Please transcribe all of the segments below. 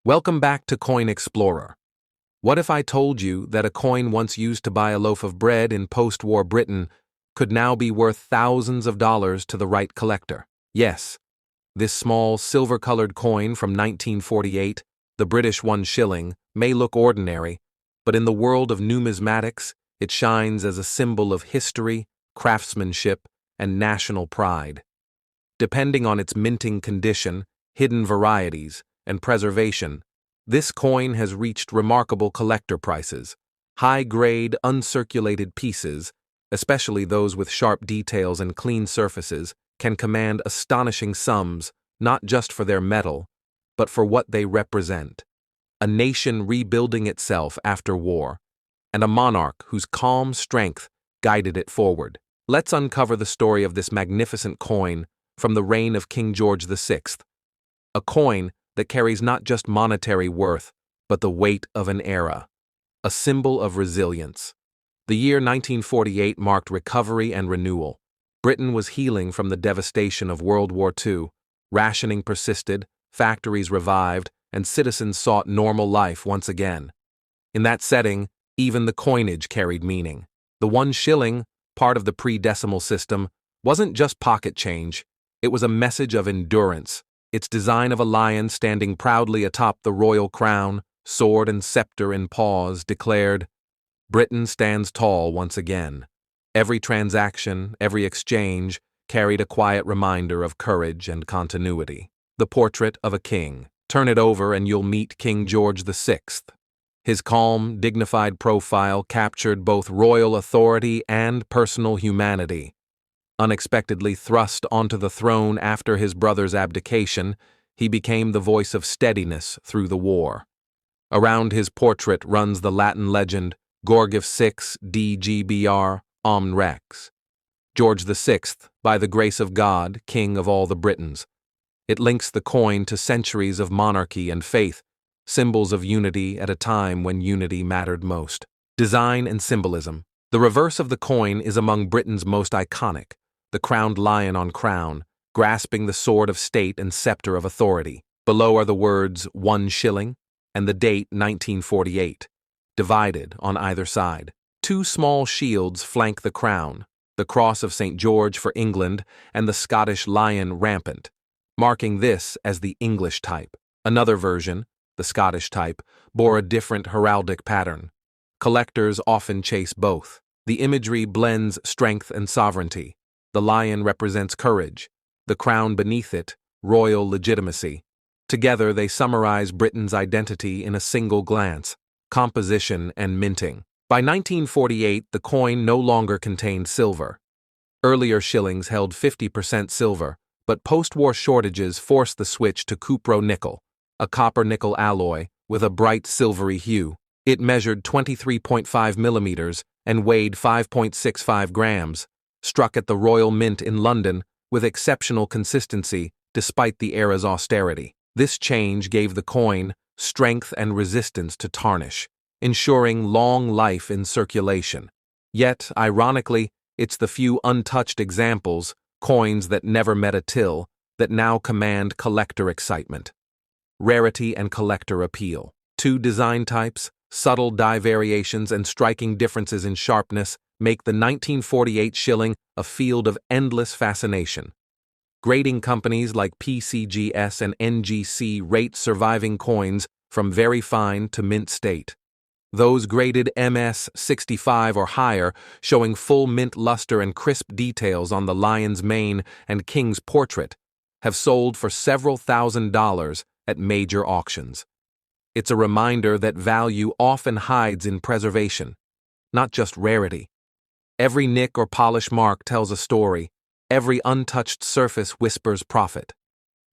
Welcome back to Coin Explorer. What if I told you that a coin once used to buy a loaf of bread in post-war Britain could now be worth thousands of dollars to the right collector? Yes, this small silver-colored coin from 1948, the British One Shilling, may look ordinary, but in the world of numismatics, it shines as a symbol of history, craftsmanship, and national pride. Depending on its minting condition, hidden varieties, and preservation, this coin has reached remarkable collector prices. High-grade, uncirculated pieces, especially those with sharp details and clean surfaces, can command astonishing sums, not just for their metal, but for what they represent. A nation rebuilding itself after war, and a monarch whose calm strength guided it forward. Let's uncover the story of this magnificent coin from the reign of King George VI, a coin that carries not just monetary worth, but the weight of an era, a symbol of resilience. The year 1948 marked recovery and renewal. Britain was healing from the devastation of World War II. Rationing persisted, factories revived, and citizens sought normal life once again. In that setting, even the coinage carried meaning. The 1 shilling, part of the pre-decimal system, wasn't just pocket change. It was a message of endurance. Its design of a lion standing proudly atop the royal crown, sword and scepter in paws, declared, "Britain stands tall once again." Every transaction, every exchange, carried a quiet reminder of courage and continuity. The portrait of a king. Turn it over and you'll meet King George VI. His calm, dignified profile captured both royal authority and personal humanity. Unexpectedly thrust onto the throne after his brother's abdication, he became the voice of steadiness through the war. Around his portrait runs the Latin legend, Gorgif 6 DGBR Omn Rex. George VI, by the grace of God, king of all the Britons. It links the coin to centuries of monarchy and faith, symbols of unity at a time when unity mattered most. Design and symbolism. The reverse of the coin is among Britain's most iconic. The crowned lion on crown, grasping the sword of state and scepter of authority. Below are the words 1 shilling and the date 1948, divided on either side. 2 small shields flank the crown, the cross of St. George for England and the Scottish lion rampant, marking this as the English type. Another version, the Scottish type, bore a different heraldic pattern. Collectors often chase both. The imagery blends strength and sovereignty. The lion represents courage, the crown beneath it, royal legitimacy. Together they summarize Britain's identity in a single glance, composition and minting. By 1948, the coin no longer contained silver. Earlier shillings held 50% silver, but post-war shortages forced the switch to cupro-nickel, a copper-nickel alloy with a bright silvery hue. It measured 23.5 millimeters and weighed 5.65 grams. Struck at the Royal Mint in London with exceptional consistency despite the era's austerity. This change gave the coin strength and resistance to tarnish, ensuring long life in circulation. Yet, ironically, it's the few untouched examples, coins that never met a till, that now command collector excitement. Rarity and collector appeal. 2 design types, subtle die variations and striking differences in sharpness make the 1948 shilling a field of endless fascination. Grading companies like PCGS and NGC rate surviving coins from very fine to mint state. Those graded MS 65 or higher, showing full mint luster and crisp details on the lion's mane and king's portrait, have sold for several $1,000s at major auctions. It's a reminder that value often hides in preservation, not just rarity. Every nick or polish mark tells a story. Every untouched surface whispers profit.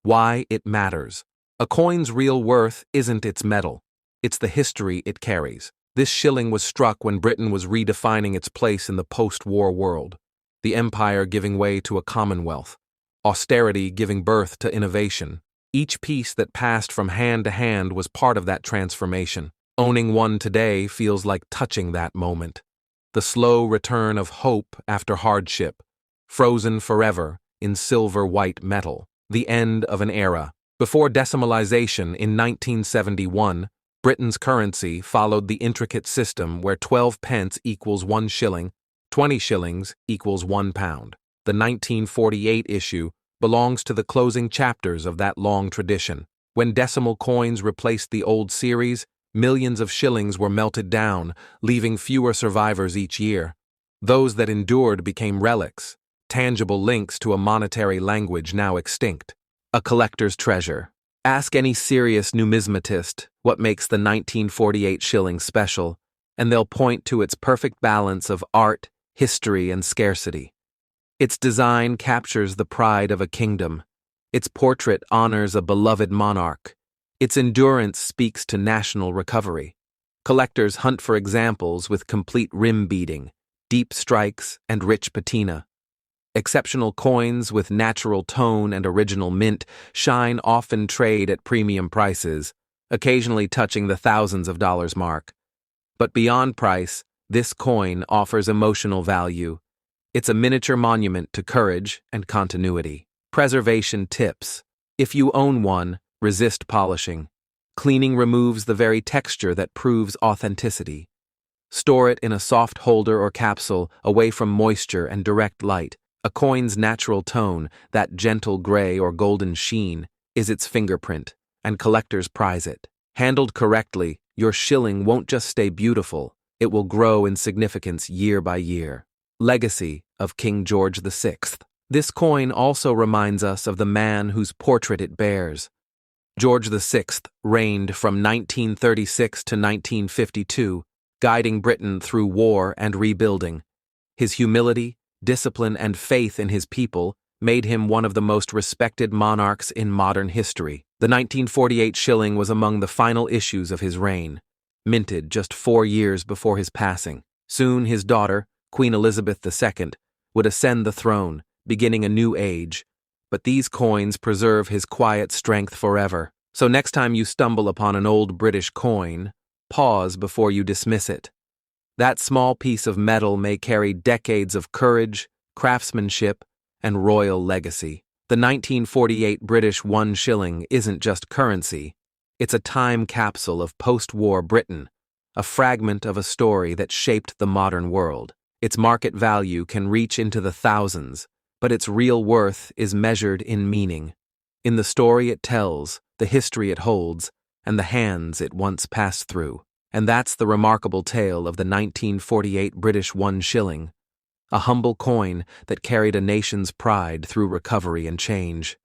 Why it matters. A coin's real worth isn't its metal. It's the history it carries. This shilling was struck when Britain was redefining its place in the post-war world. The empire giving way to a commonwealth. Austerity giving birth to innovation. Each piece that passed from hand to hand was part of that transformation. Owning one today feels like touching that moment. The slow return of hope after hardship, frozen forever in silver-white metal. The end of an era, Before decimalization in 1971, Britain's currency followed the intricate system where 12 pence equals 1 shilling, 20 shillings equals 1 pound. The 1948 issue belongs to the closing chapters of that long tradition. When decimal coins replaced the old series, millions of shillings were melted down, leaving fewer survivors each year. Those that endured became relics, tangible links to a monetary language now extinct. A collector's treasure. Ask any serious numismatist what makes the 1948 shilling special, and they'll point to its perfect balance of art, history, and scarcity. Its design captures the pride of a kingdom. Its portrait honors a beloved monarch. Its endurance speaks to national recovery. Collectors hunt for examples with complete rim beading, deep strikes, and rich patina. Exceptional coins with natural tone and original mint shine often trade at premium prices, occasionally touching the thousands of dollars mark. But beyond price, this coin offers emotional value. It's a miniature monument to courage and continuity. Preservation tips. If you own one, resist polishing. Cleaning removes the very texture that proves authenticity. Store it in a soft holder or capsule away from moisture and direct light. A coin's natural tone, that gentle gray or golden sheen, is its fingerprint, and collectors prize it. Handled correctly, your shilling won't just stay beautiful, it will grow in significance year by year. Legacy of King George VI. This coin also reminds us of the man whose portrait it bears. George VI reigned from 1936 to 1952, guiding Britain through war and rebuilding. His humility, discipline, and faith in his people made him one of the most respected monarchs in modern history. The 1948 shilling was among the final issues of his reign, minted just 4 years before his passing. Soon his daughter, Queen Elizabeth II, would ascend the throne, beginning a new age. But these coins preserve his quiet strength forever. So next time you stumble upon an old British coin, pause before you dismiss it. That small piece of metal may carry decades of courage, craftsmanship, and royal legacy. The 1948 British One Shilling isn't just currency, it's a time capsule of post-war Britain, a fragment of a story that shaped the modern world. Its market value can reach into the thousands, but its real worth is measured in meaning. In the story it tells, the history it holds, and the hands it once passed through. And that's the remarkable tale of the 1948 British One Shilling, a humble coin that carried a nation's pride through recovery and change.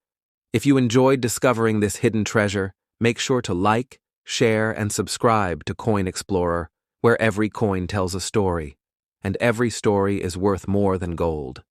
If you enjoyed discovering this hidden treasure, make sure to like, share, and subscribe to Coin Explorer, where every coin tells a story, and every story is worth more than gold.